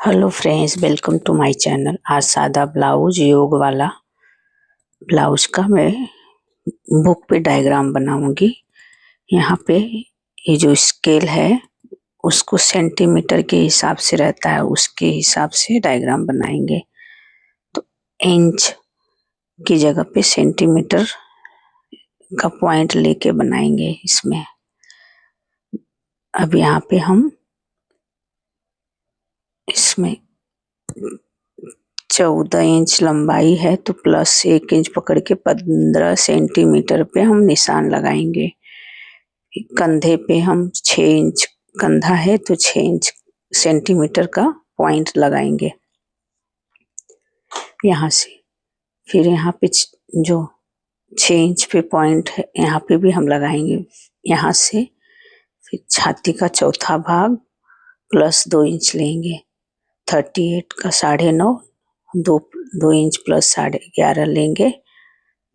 Hello friends, welcome to my channel. आज सादा blouse, योग वाला ब्लाउज का मैं बुक पे डायग्राम बनाऊंगी। यहाँ पे ये जो स्केल है उसको सेंटीमीटर के हिसाब से रहता है, उसके हिसाब से डायग्राम बनाएंगे। तो इंच की जगह पे सेंटीमीटर का पॉइंट लेके बनाएंगे इसमें। अब यहाँ पे हम इसमें 14 इंच लंबाई है तो प्लस 1 इंच पकड़ के 15 सेंटीमीटर पे हम निशान लगाएंगे। कंधे पे हम 6 इंच कंधा है तो 6 इंच सेंटीमीटर का पॉइंट लगाएंगे यहाँ से। फिर यहाँ पे जो 6 इंच पे पॉइंट है यहाँ पे भी हम लगाएंगे यहाँ से। फिर छाती का चौथा भाग प्लस 2 इंच लेंगे। 38 का 9.5 दो इंच प्लस 11.5 लेंगे।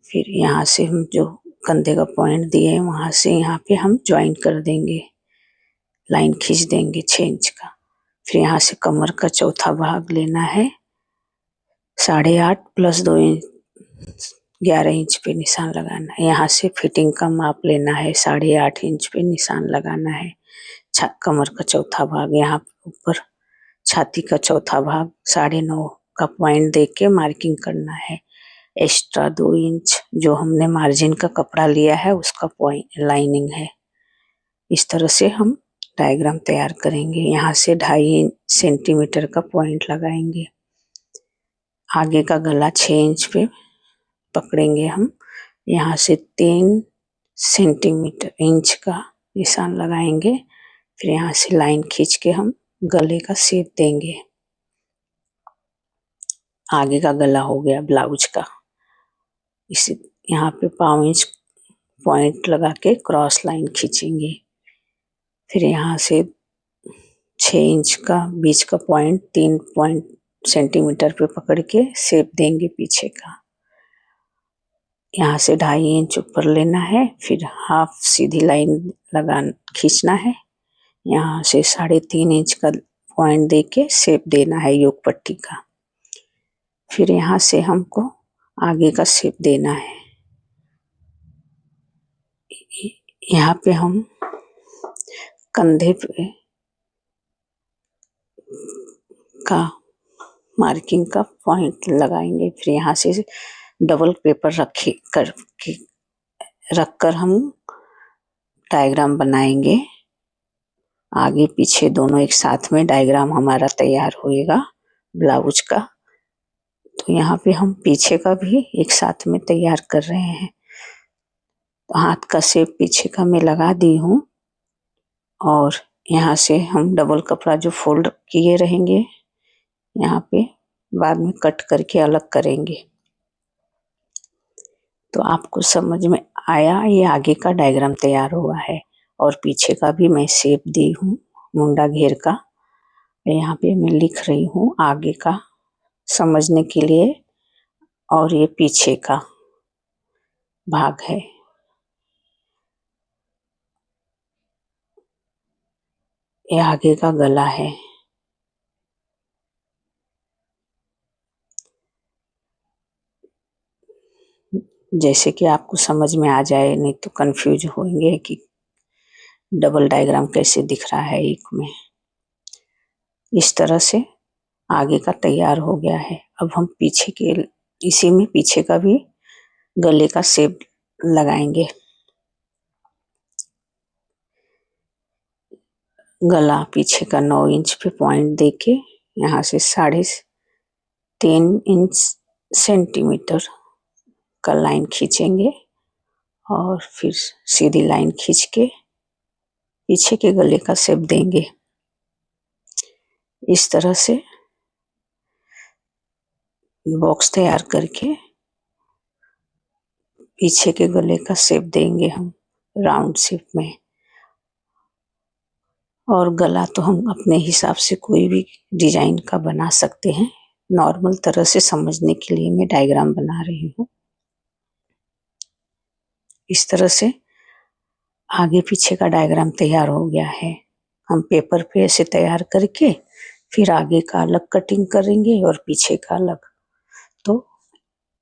फिर यहाँ से हम जो कंधे का पॉइंट दिए हैं वहाँ से यहाँ पे हम ज्वाइन कर देंगे, लाइन खींच देंगे 6 इंच का। फिर यहाँ से कमर का चौथा भाग लेना है 8.5 प्लस 2 इंच 11 इंच पे निशान लगाना है। यहाँ से फिटिंग का माप लेना है 8.5 इंच पे निशान लगाना है। कमर का चौथा भाग यहाँ ऊपर, छाती का चौथा भाग 9.5 का पॉइंट दे के मार्किंग करना है। एक्स्ट्रा 2 इंच जो हमने मार्जिन का कपड़ा लिया है उसका पॉइंट लाइनिंग है। इस तरह से हम डायग्राम तैयार करेंगे। यहाँ से 2.5 सेंटीमीटर का पॉइंट लगाएंगे। आगे का गला 6 इंच पे पकड़ेंगे हम। यहाँ से 3 सेंटीमीटर इंच का निशान लगाएंगे। फिर यहाँ से लाइन खींच के हम गले का शेप देंगे। आगे का गला हो गया ब्लाउज का। इसी यहाँ पे 5 इंच पॉइंट लगा के क्रॉस लाइन खींचेंगे। फिर यहाँ से 6 इंच का बीच का पॉइंट 3 सेंटीमीटर पे पकड़ के शेप देंगे पीछे का। यहाँ से 2.5 इंच ऊपर लेना है। फिर हाफ सीधी लाइन लगा खींचना है। यहाँ से 3.5 इंच का पॉइंट दे के शेप देना है योग पट्टी का। फिर यहाँ से हमको आगे का शेप देना है। यहाँ पे हम कंधे पे का मार्किंग का पॉइंट लगाएंगे। फिर यहाँ से डबल पेपर रखकर हम डायग्राम बनाएंगे। आगे पीछे दोनों एक साथ में डायग्राम हमारा तैयार होएगा ब्लाउज का। तो यहाँ पे हम पीछे का भी एक साथ में तैयार कर रहे हैं। तो हाथ का शेप पीछे का मैं लगा दी हूँ और यहाँ से हम डबल कपड़ा जो फोल्ड किए रहेंगे यहाँ पे बाद में कट करके अलग करेंगे। तो आपको समझ में आया, ये आगे का डायग्राम तैयार हुआ है और पीछे का भी मैं शेप दी हूँ मुंडा घेर का। यहाँ पे मैं लिख रही हूँ आगे का समझने के लिए और ये पीछे का भाग है। ये आगे का गला है। जैसे कि आपको समझ में आ जाए, नहीं तो कंफ्यूज होंगे कि डबल डायग्राम कैसे दिख रहा है एक में। इस तरह से आगे का तैयार हो गया है। अब हम पीछे के इसी में पीछे का भी गले का शेप लगाएंगे। गला पीछे का 9 इंच पे पॉइंट देके यहाँ से 3.5 इंच सेंटीमीटर का लाइन खींचेंगे और फिर सीधी लाइन खींच के पीछे के गले का शेप देंगे। इस तरह से बॉक्स तैयार करके पीछे के गले का शेप देंगे हम राउंड शेप में। और गला तो हम अपने हिसाब से कोई भी डिजाइन का बना सकते हैं। नॉर्मल तरह से समझने के लिए मैं डायग्राम बना रही हूँ। इस तरह से आगे पीछे का डायग्राम तैयार हो गया है। हम पेपर पे ऐसे तैयार करके फिर आगे का अलग कटिंग करेंगे और पीछे का अलग। तो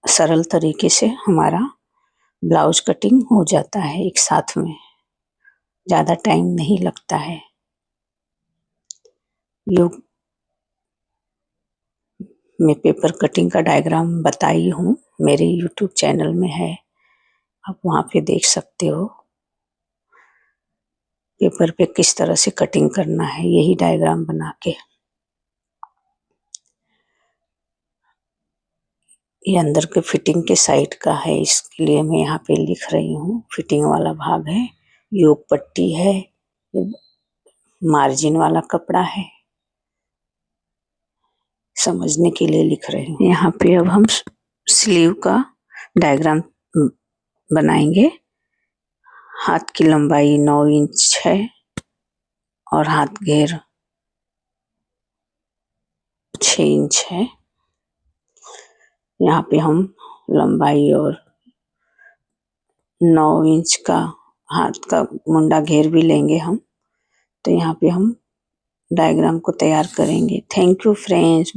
सरल तरीके से हमारा ब्लाउज कटिंग हो जाता है एक साथ में, ज़्यादा टाइम नहीं लगता है। योग मैं पेपर कटिंग का डायग्राम बताई हूँ, मेरे यूट्यूब चैनल में है, आप वहाँ पे देख सकते हो पेपर पे किस तरह से कटिंग करना है, यही डायग्राम बना के। ये अंदर के फिटिंग के साइड का है, इसके लिए मैं यहाँ पे लिख रही हूँ। फिटिंग वाला भाग है, योग पट्टी है, मार्जिन वाला कपड़ा है, समझने के लिए लिख रही हूँ। यहाँ पे अब हम स्लीव का डायग्राम बनाएंगे। हाथ की लंबाई 9 इंच है और हाथ घेर 6 इंच है। यहाँ पे हम लंबाई और 9 इंच का हाथ का मुंडा घेर भी लेंगे हम। तो यहाँ पे हम डायग्राम को तैयार करेंगे। Thank you friends.